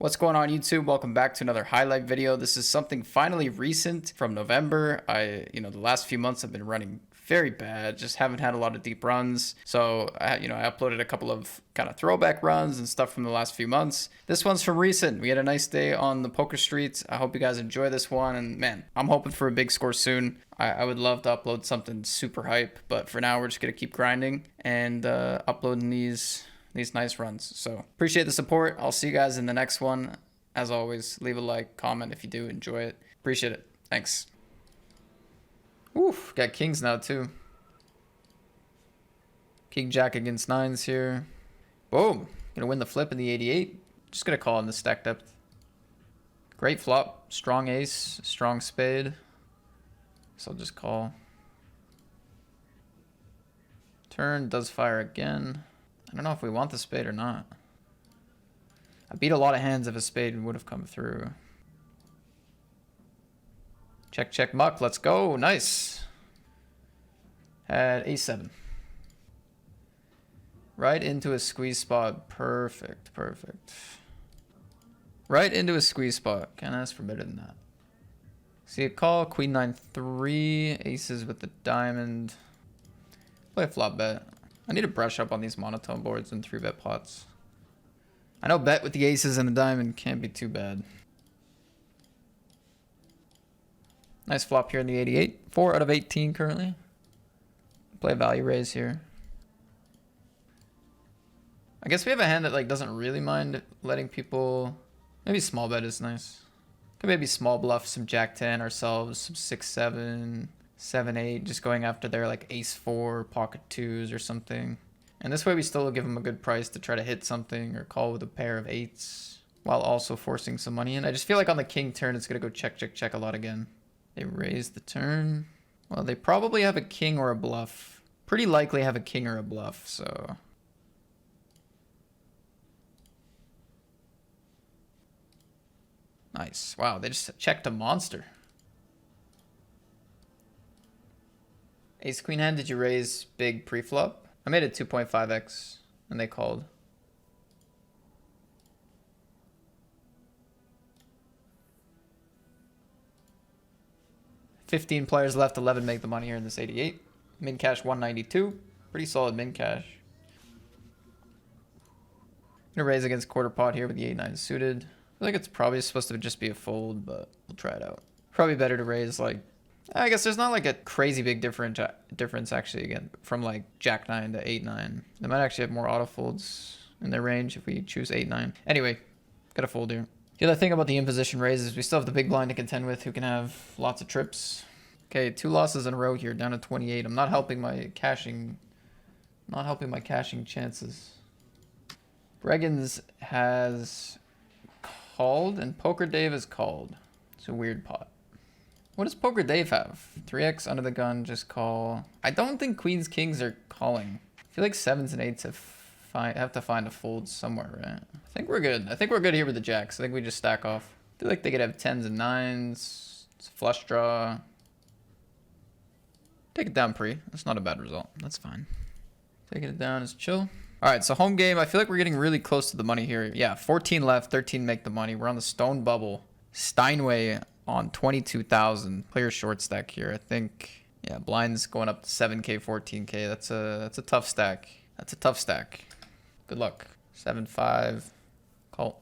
What's going on YouTube? Welcome back to another highlight video. This is something finally recent from November. The last few months have been running very bad. Just haven't had a lot of deep runs. So, I uploaded a couple of kind of throwback runs and stuff from the last few months. This one's from recent. We had a nice day on the poker streets. I hope you guys enjoy this one. And man, I'm hoping for a big score soon. I would love to upload something super hype, but for now we're just going to keep grinding and uploading these nice runs. So appreciate the support. I'll see you guys in the next one. As always, leave a like, comment if you do enjoy it. Appreciate it. Thanks. Oof, got kings now too. King jack against nines here. Boom. Gonna win the flip in the 88. Just gonna call in the stack depth. Great flop. Strong ace, strong spade. So I'll just call. Turn does fire again. I don't know if we want the spade or not. I beat a lot of hands if a spade would have come through. Check, check, muck. Let's go. Nice. Had a7. Right into a squeeze spot. Perfect, perfect. Right into a squeeze spot. Can't ask for better than that. See a call. Queen 9-3. Aces with the diamond. Play a flop bet. I need to brush up on these monotone boards and 3-bet pots. I know bet with the aces and the diamond can't be too bad. Nice flop here in the 88. 4 out of 18 currently. Play a value raise here. I guess we have a hand that doesn't really mind letting people... Maybe small bet is nice. Could maybe small bluff some jack 10 ourselves, some 6-7... 7-8, just going after their ace 4 pocket 2s or something. And this way we still give them a good price to try to hit something or call with a pair of 8s while also forcing some money in. I just feel like on the king turn it's gonna go check, check, check a lot again. They raise the turn. Well, they probably have a king or a bluff. Pretty likely have a king or a bluff, so... Nice. Wow, they just checked a monster. Ace queen hand, did you raise big pre-flop? I made it 2.5x and they called. $15 players left, 11 make the money here in this 88. Min cash 192. Pretty solid min cash. Gonna raise against quarter pot here with the 8-9 suited. I feel like it's probably supposed to just be a fold, but we'll try it out. Probably better to raise I guess there's not a crazy big difference actually again from jack 9 to 8-9. They might actually have more auto folds in their range if we choose 8-9. Anyway, got a fold here. The other thing about the imposition raise is we still have the big blind to contend with who can have lots of trips. Okay, 2 losses in a row here, down to 28. I'm not helping my caching chances. Breggins has called and Poker Dave has called. It's a weird pot. What does Poker Dave have? 3x under the gun, just call. I don't think queens, kings are calling. I feel like 7s and 8s have to find a fold somewhere, right? I think we're good. I think we're good here with the jacks. I think we just stack off. I feel like they could have 10s and 9s. It's a flush draw. Take it down pre. That's not a bad result. That's fine. Taking it down is chill. All right, so home game. I feel like we're getting really close to the money here. Yeah, 14 left, 13 make the money. We're on the stone bubble. Steinway on 22,000. Player short stack here. I think, yeah, blinds going up to 7k, 14k. That's a tough stack. That's a tough stack. Good luck. 7-5. Call.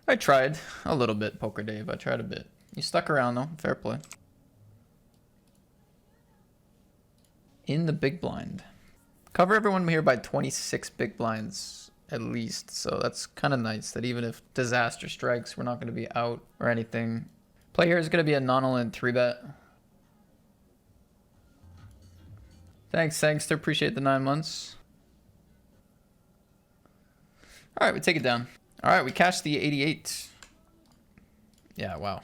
I tried a little bit, Poker Dave. I tried a bit. You stuck around though. Fair play. In the big blind. Cover everyone here by 26 big blinds. At least, so that's kind of nice that even if disaster strikes, we're not going to be out or anything. Play here is going to be a non-all-in 3-bet. Thanks, Sangster. Appreciate the 9 months. All right, we take it down. All right, we cashed the 88. Yeah, wow.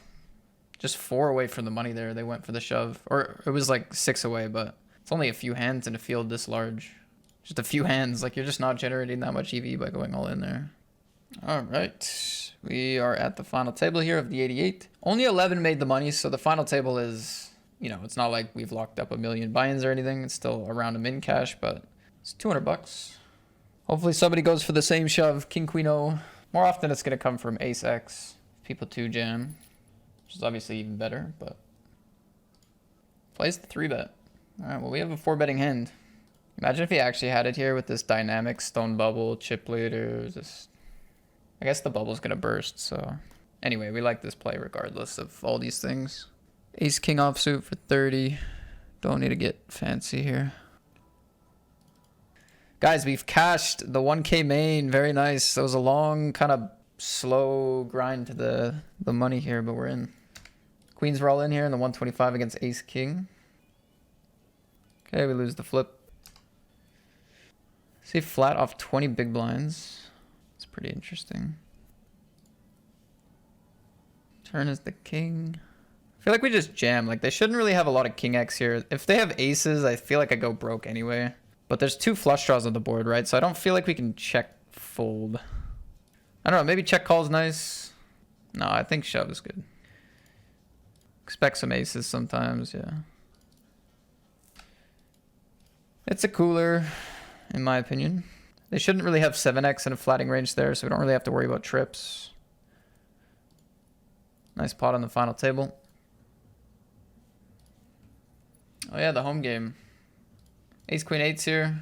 Just 4 away from the money there. They went for the shove. Or it was 6 away, but it's only a few hands in a field this large. Just a few hands, you're just not generating that much EV by going all in there. All right, we are at the final table here of the 88. Only 11 made the money, so the final table is, it's not like we've locked up a million buy-ins or anything. It's still around a min cash, but It's 200 bucks. Hopefully somebody goes for the same shove. King, queen, O. More often it's going to come from ace X. People 2 jam. Which is obviously even better, but... Plays the 3-bet. Alright, well we have a 4-betting hand. Imagine if he actually had it here with this dynamic stone bubble, chip leader, just... I guess the bubble's gonna burst, so... Anyway, we like this play regardless of all these things. Ace king offsuit for 30. Don't need to get fancy here. Guys, we've cashed the 1K main. Very nice. That was a long, kind of slow grind to the money here, but we're in. Queens were all in here in the 125 against ace king. Okay, we lose the flip. See flat off 20 big blinds. It's pretty interesting. Turn is the king. I feel like we just jam. Like, they shouldn't really have a lot of king X here. If they have aces, I feel like I go broke anyway. But there's 2 flush draws on the board, right? So I don't feel like we can check fold. I don't know. Maybe check call is nice. No, I think shove is good. Expect some aces sometimes, yeah. It's a cooler, in my opinion. They shouldn't really have 7x in a flatting range there, so we don't really have to worry about trips. Nice pot on the final table. Oh yeah, the home game. Ace queen 8's here.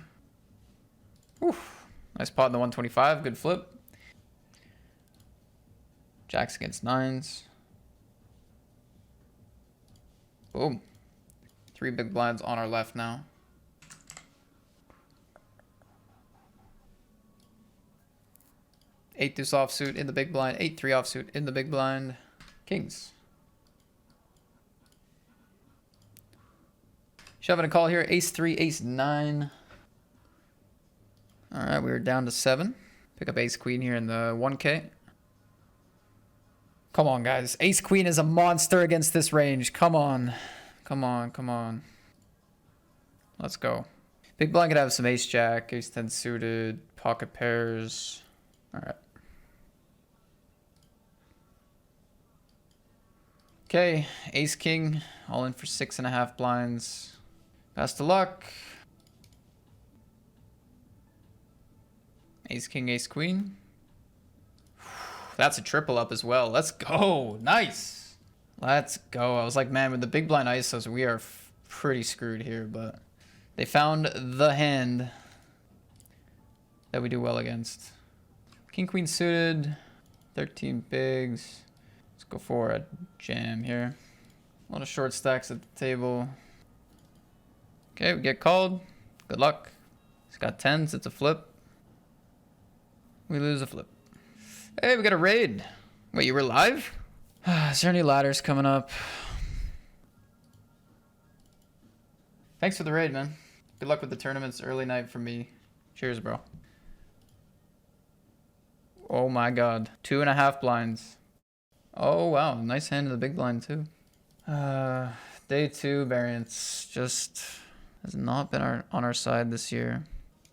Oof. Nice pot in the 125. Good flip. Jacks against 9s. Boom. 3 big blinds on our left now. Eight deuce offsuit in the big blind. 8-3 offsuit in the big blind. Kings. Shoving a call here. Ace-3, ace-9. All right, we're down to 7. Pick up ace-queen here in the 1K. Come on, guys. Ace-queen is a monster against this range. Come on. Come on, come on. Let's go. Big blind could have some ace-jack, ace-10 suited, pocket pairs. All right. Okay, ace-king. All in for 6.5 blinds. Best of luck. Ace-king, ace-queen. That's a triple up as well. Let's go. Nice. Let's go. I was like, man, with the big blind ISOs, we are pretty screwed here, but they found the hand that we do well against. King, queen suited. 13 bigs. Let's go for a jam here. A lot of short stacks at the table. Okay, we get called. Good luck. He's got 10s. It's a flip. We lose a flip. Hey, we got a raid. Wait, you were live? Is there any ladders coming up? Thanks for the raid, man. Good luck with the tournaments. Early night for me. Cheers, bro. Oh my god. 2.5 blinds. Oh, wow. Nice hand in the big blind, too. Day 2 variance just has not been on our side this year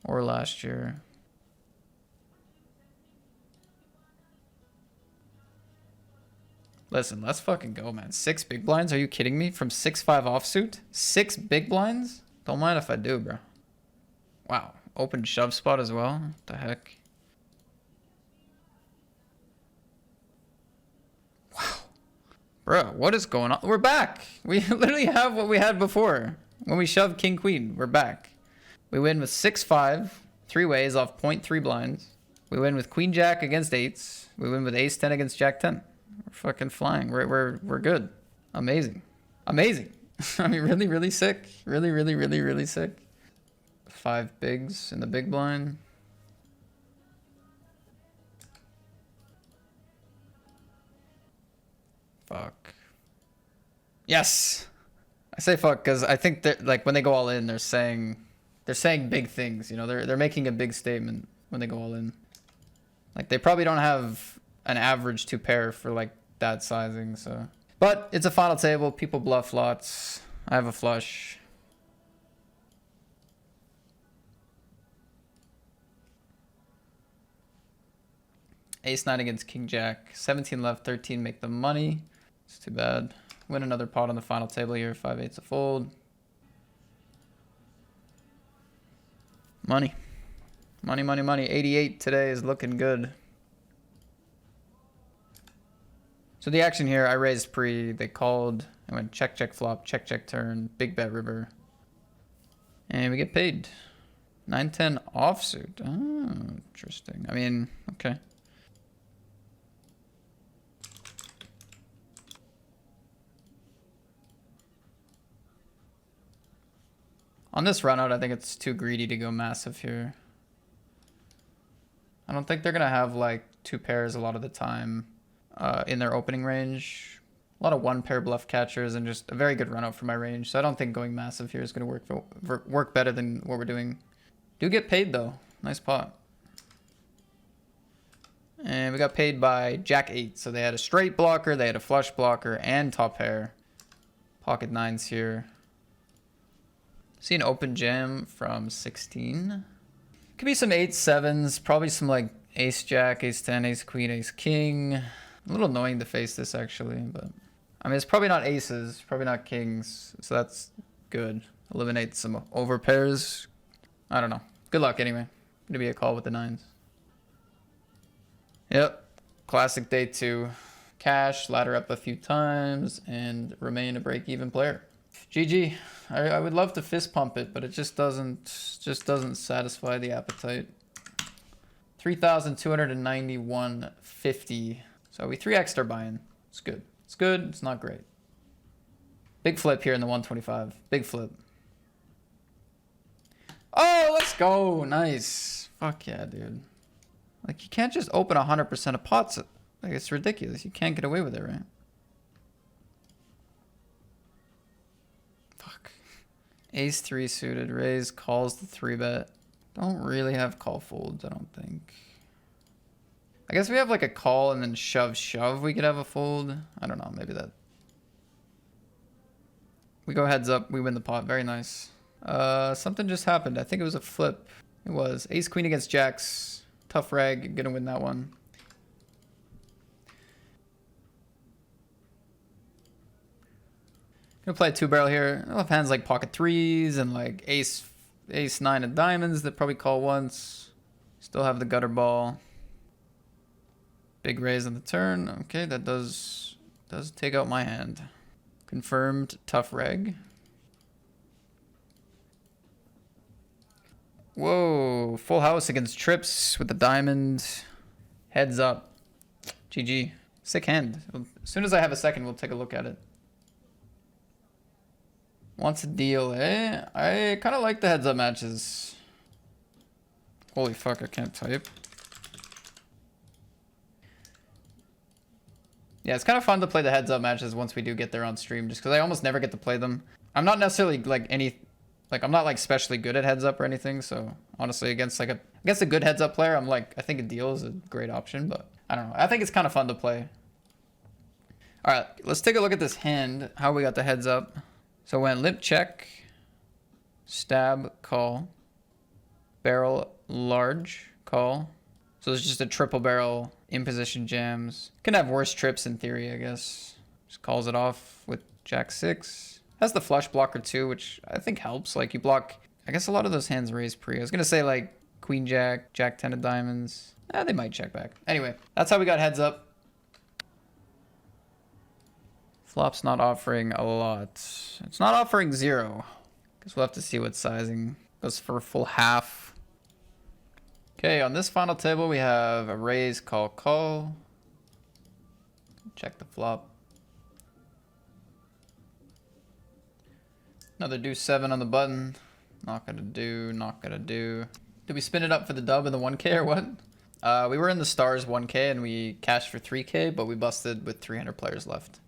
or last year. Listen, let's fucking go, man. 6 big blinds? Are you kidding me? From 6-5 offsuit? 6 big blinds? Don't mind if I do, bro. Wow. Open shove spot as well? What the heck? Wow. Bro, what is going on? We're back. We literally have what we had before. When we shoved king queen, we're back. We win with 6-5, 3 ways off 0.3 blinds. We win with queen jack against 8s. We win with ace 10 against jack 10. We're fucking flying. We're good. Amazing. Amazing. I mean, really, really sick. Really, really, really, really sick. 5 bigs in the big blind. Fuck. Yes. I say fuck because I think that, like, when they go all in, they're saying big things. You know, they're making a big statement when they go all in. Like, they probably don't have an average 2 pair for like that sizing, so. But it's a final table. People bluff lots. I have a flush. Ace 9 against king jack. 17 left, 13 make the money. It's too bad. Win another pot on the final table here. 5/8 a fold. Money. Money, money, money. 88 today is looking good. So the action here, I raised pre, they called, I went check, check, flop, check, check, turn, big bet river. And we get paid. 9-10 offsuit. Oh, interesting. I mean, okay. On this run out, I think it's too greedy to go massive here. I don't think they're going to have like two pairs a lot of the time in their opening range. A lot of one pair bluff catchers and just a very good run out for my range. So I don't think going massive here is going to work better than what we're doing. Do get paid though. Nice pot. And we got paid by Jack 8. So they had a straight blocker, they had a flush blocker, and top pair. Pocket nines here. See an open jam from 16. Could be some 8-7s, probably some like ace jack, ace 10, ace queen, ace king. A little annoying to face this actually, but I mean it's probably not aces, probably not kings, so that's good. Eliminate some over pairs. I don't know. Good luck anyway. Gonna be a call with the nines. Yep. Classic day 2. Cash, ladder up a few times, and remain a break-even player. GG. I would love to fist pump it, but it just doesn't satisfy the appetite. 3,291.50. So we 3x'd our buy-in. It's good. It's good. It's not great. Big flip here in the 125. Big flip. Oh, let's go. Nice. Fuck yeah, dude. Like, you can't just open 100% of pots. Like, it's ridiculous. You can't get away with it, right? Fuck. Ace 3 suited. Raise, calls the 3-bet. Don't really have call folds, I don't think. I guess we have like a call and then shove, shove. We could have a fold. I don't know. Maybe that. We go heads up. We win the pot. Very nice. Something just happened. I think it was a flip. It was ace queen against jacks. Tough reg. Gonna win that one. Gonna play a 2-barrel here. I'll have hands like pocket 3s and like ace 9 of diamonds that probably call once. Still have the gutter ball. Big raise on the turn. Okay, that does take out my hand. Confirmed tough reg. Whoa, full house against trips with the diamond. Heads up. GG. Sick hand. As soon as I have a second, we'll take a look at it. Wants a deal, eh? I kind of like the heads up matches. Holy fuck, I can't type. Yeah, it's kind of fun to play the heads up matches once we do get there on stream, just because I almost never get to play them. I'm not necessarily like I'm not like especially good at heads up or anything, so honestly against a good heads up player, I'm like, I think a deal is a great option, but I don't know. I think it's kind of fun to play. All right, let's take a look at this hand, how we got the heads up. So went limp check, stab, call, barrel large, call. So it's just a triple barrel in position jams. Can have worse trips in theory, I guess. Just calls it off with jack 6. Has the flush blocker too, which I think helps. Like you block, I guess a lot of those hands raise pre. I was gonna say like queen jack, jack 10 of diamonds. They might check back. Anyway, that's how we got heads up. Flop's not offering a lot. It's not offering 0. Guess we'll have to see what sizing goes for a full half. Okay, on this final table we have a raise, call, call. Check the flop. Another deuce 7 on the button. Not gonna do, not gonna do. Did we spin it up for the dub in the 1K or what? We were in the stars 1K and we cashed for 3K, but we busted with 300 players left.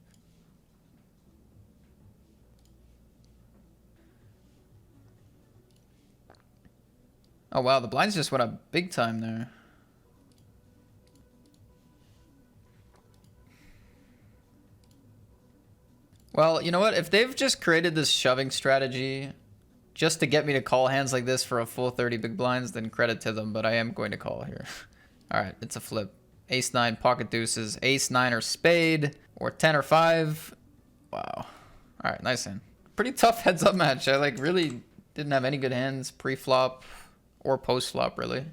Oh wow, the blinds just went up big time there. Well, you know what? If they've just created this shoving strategy just to get me to call hands like this for a full 30 big blinds, then credit to them, but I am going to call here. All right, it's a flip. Ace 9, pocket deuces, ace 9 or spade, or 10 or 5. Wow. All right, nice hand. Pretty tough heads up match. I like really didn't have any good hands pre-flop. or post flop, really.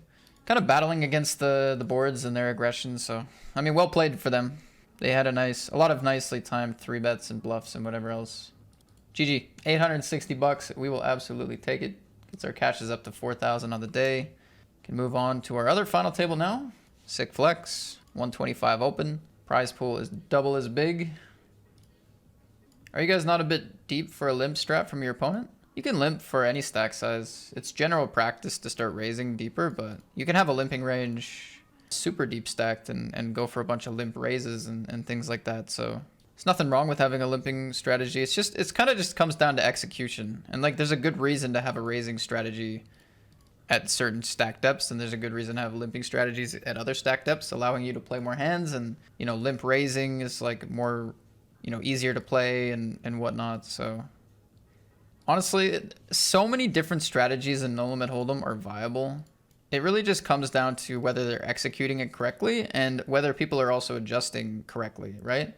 Kind of battling against the boards and their aggression, so I mean, well played for them. They had a lot of nicely timed 3-bets and bluffs and whatever else. GG, 860 bucks. We will absolutely take it. Gets our cashes up to 4,000 on the day. Can move on to our other final table now. Sick flex, 125 open. Prize pool is double as big. Are you guys not a bit deep for a limp strat from your opponent? You can limp for any stack size. It's general practice to start raising deeper, but you can have a limping range super deep stacked and go for a bunch of limp raises and things like that. So there's nothing wrong with having a limping strategy. It's kind of just comes down to execution. And like there's a good reason to have a raising strategy at certain stack depths, and there's a good reason to have limping strategies at other stack depths, allowing you to play more hands. And, you know, limp raising is like more, you know, easier to play and whatnot. So honestly, so many different strategies in no limit hold'em are viable. It really just comes down to whether they're executing it correctly and whether people are also adjusting correctly, right?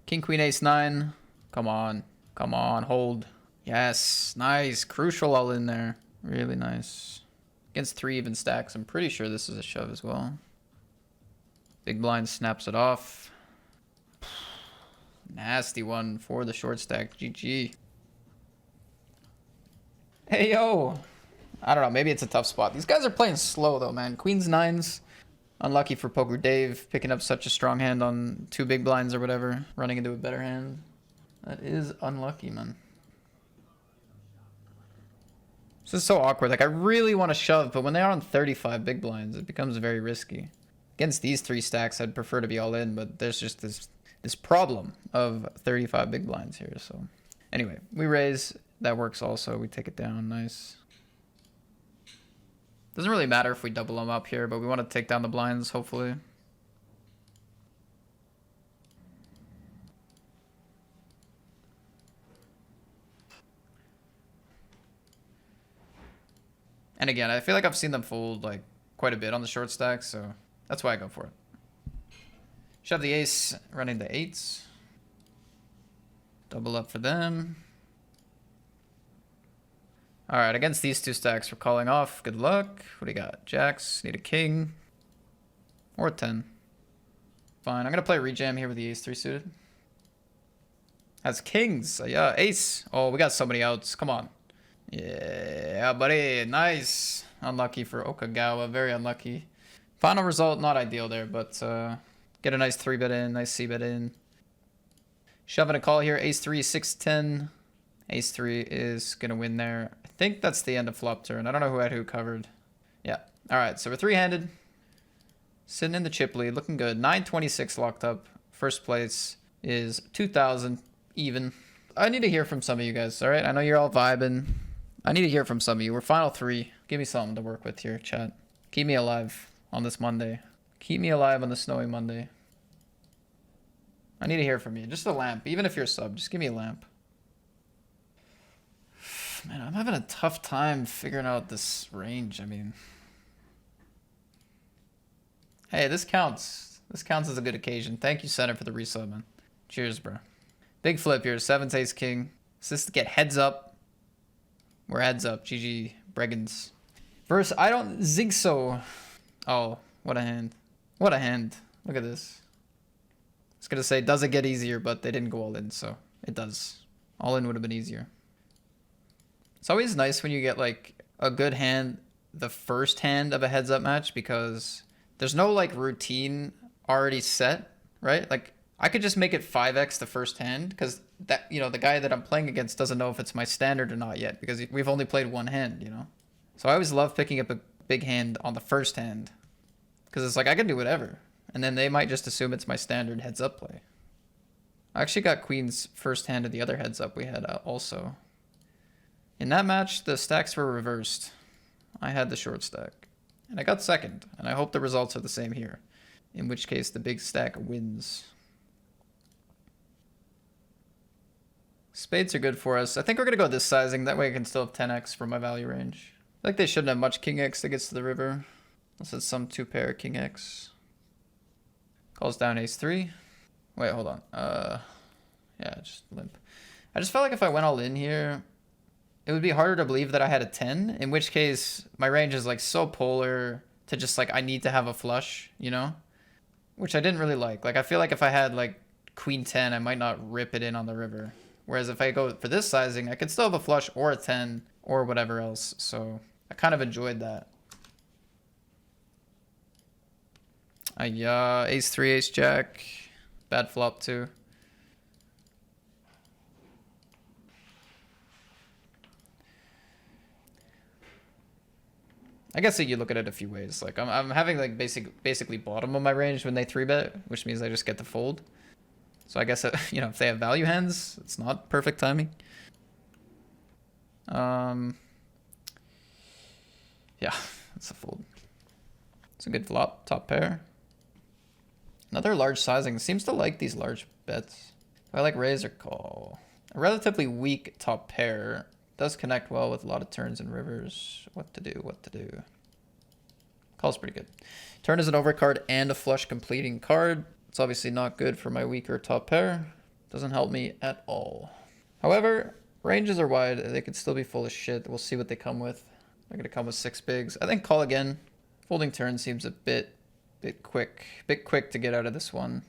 King, queen, ace, 9. Come on. Come on, hold. Yes, nice. Crucial all in there. Really nice. Against 3 even stacks, I'm pretty sure this is a shove as well. Big blind snaps it off. Nasty one for the short stack. GG. Hey, yo. I don't know. Maybe it's a tough spot. These guys are playing slow, though, man. Queens, 9s. Unlucky for Poker Dave. Picking up such a strong hand on 2 big blinds or whatever. Running into a better hand. That is unlucky, man. This is so awkward. Like, I really want to shove, but when they're on 35 big blinds, it becomes very risky. Against these 3 stacks, I'd prefer to be all in, but there's just this problem of 35 big blinds here. So anyway, we raise. That works also. We take it down. Nice. Doesn't really matter if we double them up here, but we want to take down the blinds, hopefully. And again, I feel like I've seen them fold like quite a bit on the short stack, so that's why I go for it. Shove the ace, running the 8s. Double up for them. All right, against these 2 stacks, we're calling off. Good luck. What do you got? Jacks, need a king. Or a 10. Fine, I'm going to play rejam here with the ace 3 suited. Has kings. Yeah, ace. Oh, we got so many outs. Come on. Yeah, buddy. Nice. Unlucky for Okagawa. Very unlucky. Final result, not ideal there, but get a nice 3-bet in, nice C-bet in. Shoving a call here. Ace 3, 6-10. Ace 3 is going to win there. I think that's the end of flop turn. I don't know who had who covered. Yeah. All right, so we're 3-handed. Sitting in the chip lead. Looking good. 926 locked up. First place is 2,000 even. I need to hear from some of you guys, all right? I know you're all vibing. I need to hear from some of you. We're final 3. Give me something to work with here, chat. Keep me alive on this Monday. Keep me alive on the snowy Monday. I need to hear from you. Just a lamp. Even if you're a sub, just give me a lamp. Man, I'm having a tough time figuring out this range. I mean, hey, this counts. This counts as a good occasion. Thank you, Center, for the resub, man. Cheers, bro. Big flip here. 7 ace king. Is this to get heads up? We're heads up. GG. Breggans. Verse, I don't think so. Oh, what a hand. What a hand. Look at this. I was going to say, does it get easier? But they didn't go all in, so it does. All in would have been easier. It's always nice when you get like a good hand, the first hand of a heads up match, because there's no like routine already set, right? Like I could just make it 5x the first hand because that, you know, the guy that I'm playing against doesn't know if it's my standard or not yet because we've only played one hand, you know? So I always love picking up a big hand on the first hand because it's like I can do whatever. And then they might just assume it's my standard heads up play. I actually got queen's first hand of the other heads up we had also. In that match, the stacks were reversed. I had the short stack. And I got second. And I hope the results are the same here. In which case, the big stack wins. Spades are good for us. I think we're going to go this sizing. That way I can still have 10x for my value range. I feel like they shouldn't have much king x that gets to the river. Unless it's some 2-pair king x. Calls down ace 3. Wait, hold on. Yeah, just limp. I just felt like if I went all in here, it would be harder to believe that I had a 10, in which case my range is like so polar to just like I need to have a flush, you know? Which I didn't really like. Like I feel like if I had like queen 10, I might not rip it in on the river. Whereas if I go for this sizing, I could still have a flush or a 10 or whatever else. So I kind of enjoyed that. Ace 3, ace jack. Bad flop too. I guess that you look at it a few ways. Like I'm having like basically bottom of my range when they 3-bet, which means I just get to fold. So I guess you know, if they have value hands, it's not perfect timing. Yeah, that's a fold. It's a good flop, top pair. Another large sizing. Seems to like these large bets. I like raise or call. A relatively weak top pair. Does connect well with a lot of turns and rivers. What to do, what to do. Call's pretty good. Turn is an overcard and a flush completing card. It's obviously not good for my weaker top pair. Doesn't help me at all. However, ranges are wide. They could still be full of shit. We'll see what they come with. They're gonna come with 6 bigs. I think call again. Folding turn seems a bit quick to get out of this one.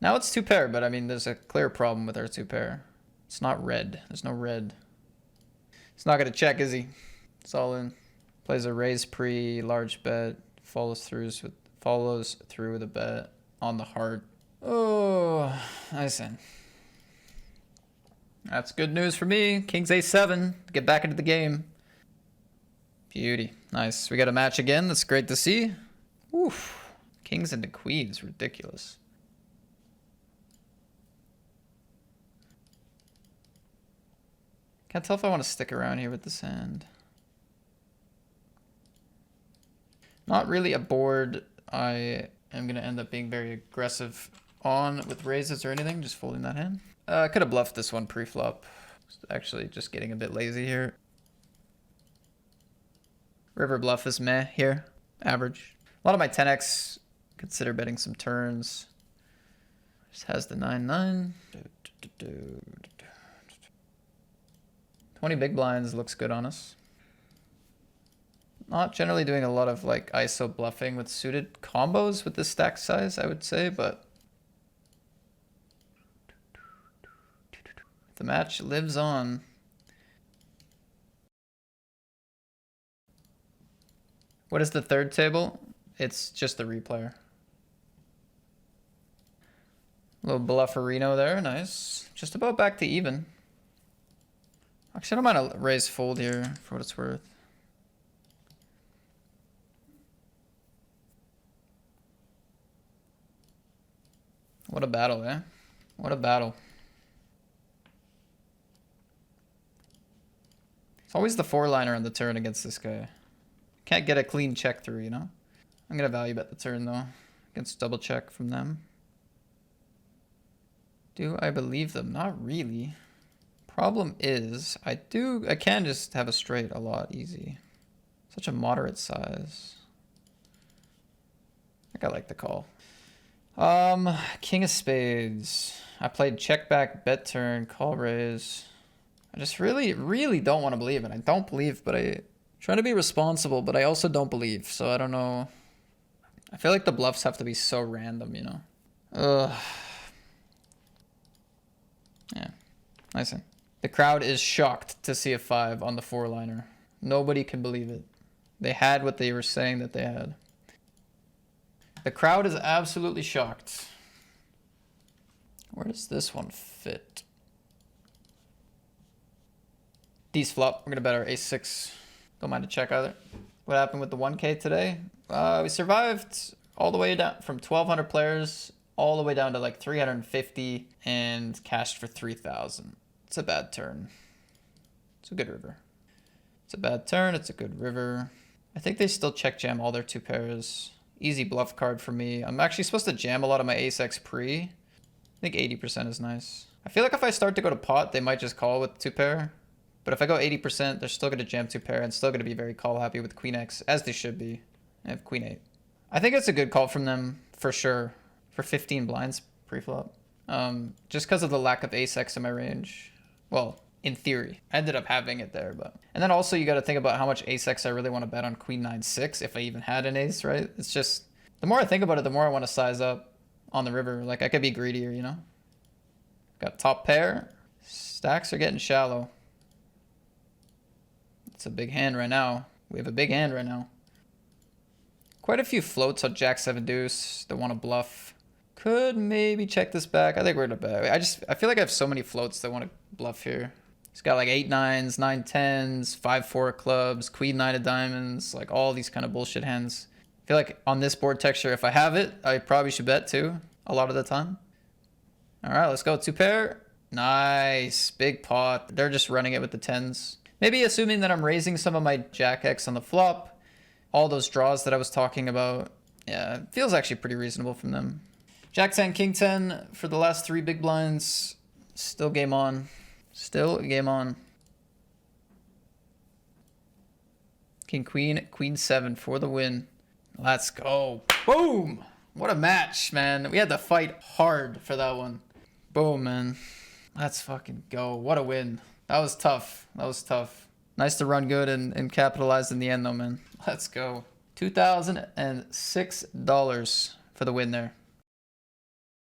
Now it's 2 pair, but I mean, there's a clear problem with our 2 pair. It's not red. There's no red. It's not gonna check, is he? It's all in. Plays a raise pre, large bet, follows through with a bet on the heart. Oh, nice in. That's good news for me. King's a7. Get back into the game. Beauty. Nice. We got a match again. That's great to see. Oof. Kings into queens. Ridiculous. Can't tell if I want to stick around here with this hand. Not really a board I am going to end up being very aggressive on with raises or anything. Just folding that hand. I could have bluffed this one pre-flop. Actually just getting a bit lazy here. River bluff is meh here. Average. A lot of my 10x consider betting some turns. Just has the 9-9. 20 big blinds looks good on us. Not generally doing a lot of like ISO bluffing with suited combos with this stack size, I would say, but the match lives on. What is the third table? It's just the replayer. Little blufferino there, nice. Just about back to even. Actually, I don't mind a raise fold here for what it's worth. What a battle, eh? What a battle. It's always the 4-liner on the turn against this guy. Can't get a clean check through, you know? I'm gonna value bet the turn though. Against double check from them. Do I believe them? Not really. Problem is, I can just have a straight a lot easy. Such a moderate size. I think I like the call. King of spades. I played check back, bet turn, call raise. I just really don't want to believe it. I don't believe, but I try to be responsible, but I also don't believe. So I don't know. I feel like the bluffs have to be so random, you know? Ugh. Yeah. Nice one. The crowd is shocked to see a 5 on the 4-liner. Nobody can believe it. They had what they were saying that they had. The crowd is absolutely shocked. Where does this one fit? D's flop. We're going to bet our ace-6. Don't mind a check either. What happened with the 1K today? We survived all the way down from 1,200 players all the way down to like 350 and cashed for 3,000. It's a bad turn. It's a good river. It's a bad turn. It's a good river. I think they still check jam all their 2 pairs. Easy bluff card for me. I'm actually supposed to jam a lot of my ace-x pre. I think 80% is nice. I feel like if I start to go to pot, they might just call with 2 pair. But if I go 80%, they're still going to jam 2 pair and still going to be very call happy with queen x, as they should be. I have queen 8. I think it's a good call from them, for sure, for 15 blinds pre-flop. Just because of the lack of ace-x in my range. Well, in theory. I ended up having it there, but. And then also you got to think about how much ace-x I really want to bet on queen 9-6 if I even had an ace, right? It's just, the more I think about it, the more I want to size up on the river. Like, I could be greedier, you know? Got top pair. Stacks are getting shallow. It's a big hand right now. We have a big hand right now. Quite a few floats on jack 7 deuce that want to bluff. Could maybe check this back. I think we're gonna bet. I feel like I have so many floats that want to bluff here. He's got like 8-9s, 9-10s, 5-4 clubs, queen 9 of diamonds, like all these kind of bullshit hands. I feel like on this board texture, if I have it, I probably should bet too, a lot of the time. All right, let's go. 2 pair. Nice. Big pot. They're just running it with the 10s. Maybe assuming that I'm raising some of my jack X on the flop. All those draws that I was talking about. Yeah, it feels actually pretty reasonable from them. Jack 10, king 10 for the last 3 big blinds. Still game on. Still game on. King queen, queen 7 for the win. Let's go. Boom! What a match, man. We had to fight hard for that one. Boom, man. Let's fucking go. What a win. That was tough. That was tough. Nice to run good and capitalize in the end, though, man. Let's go. $2,006 for the win there.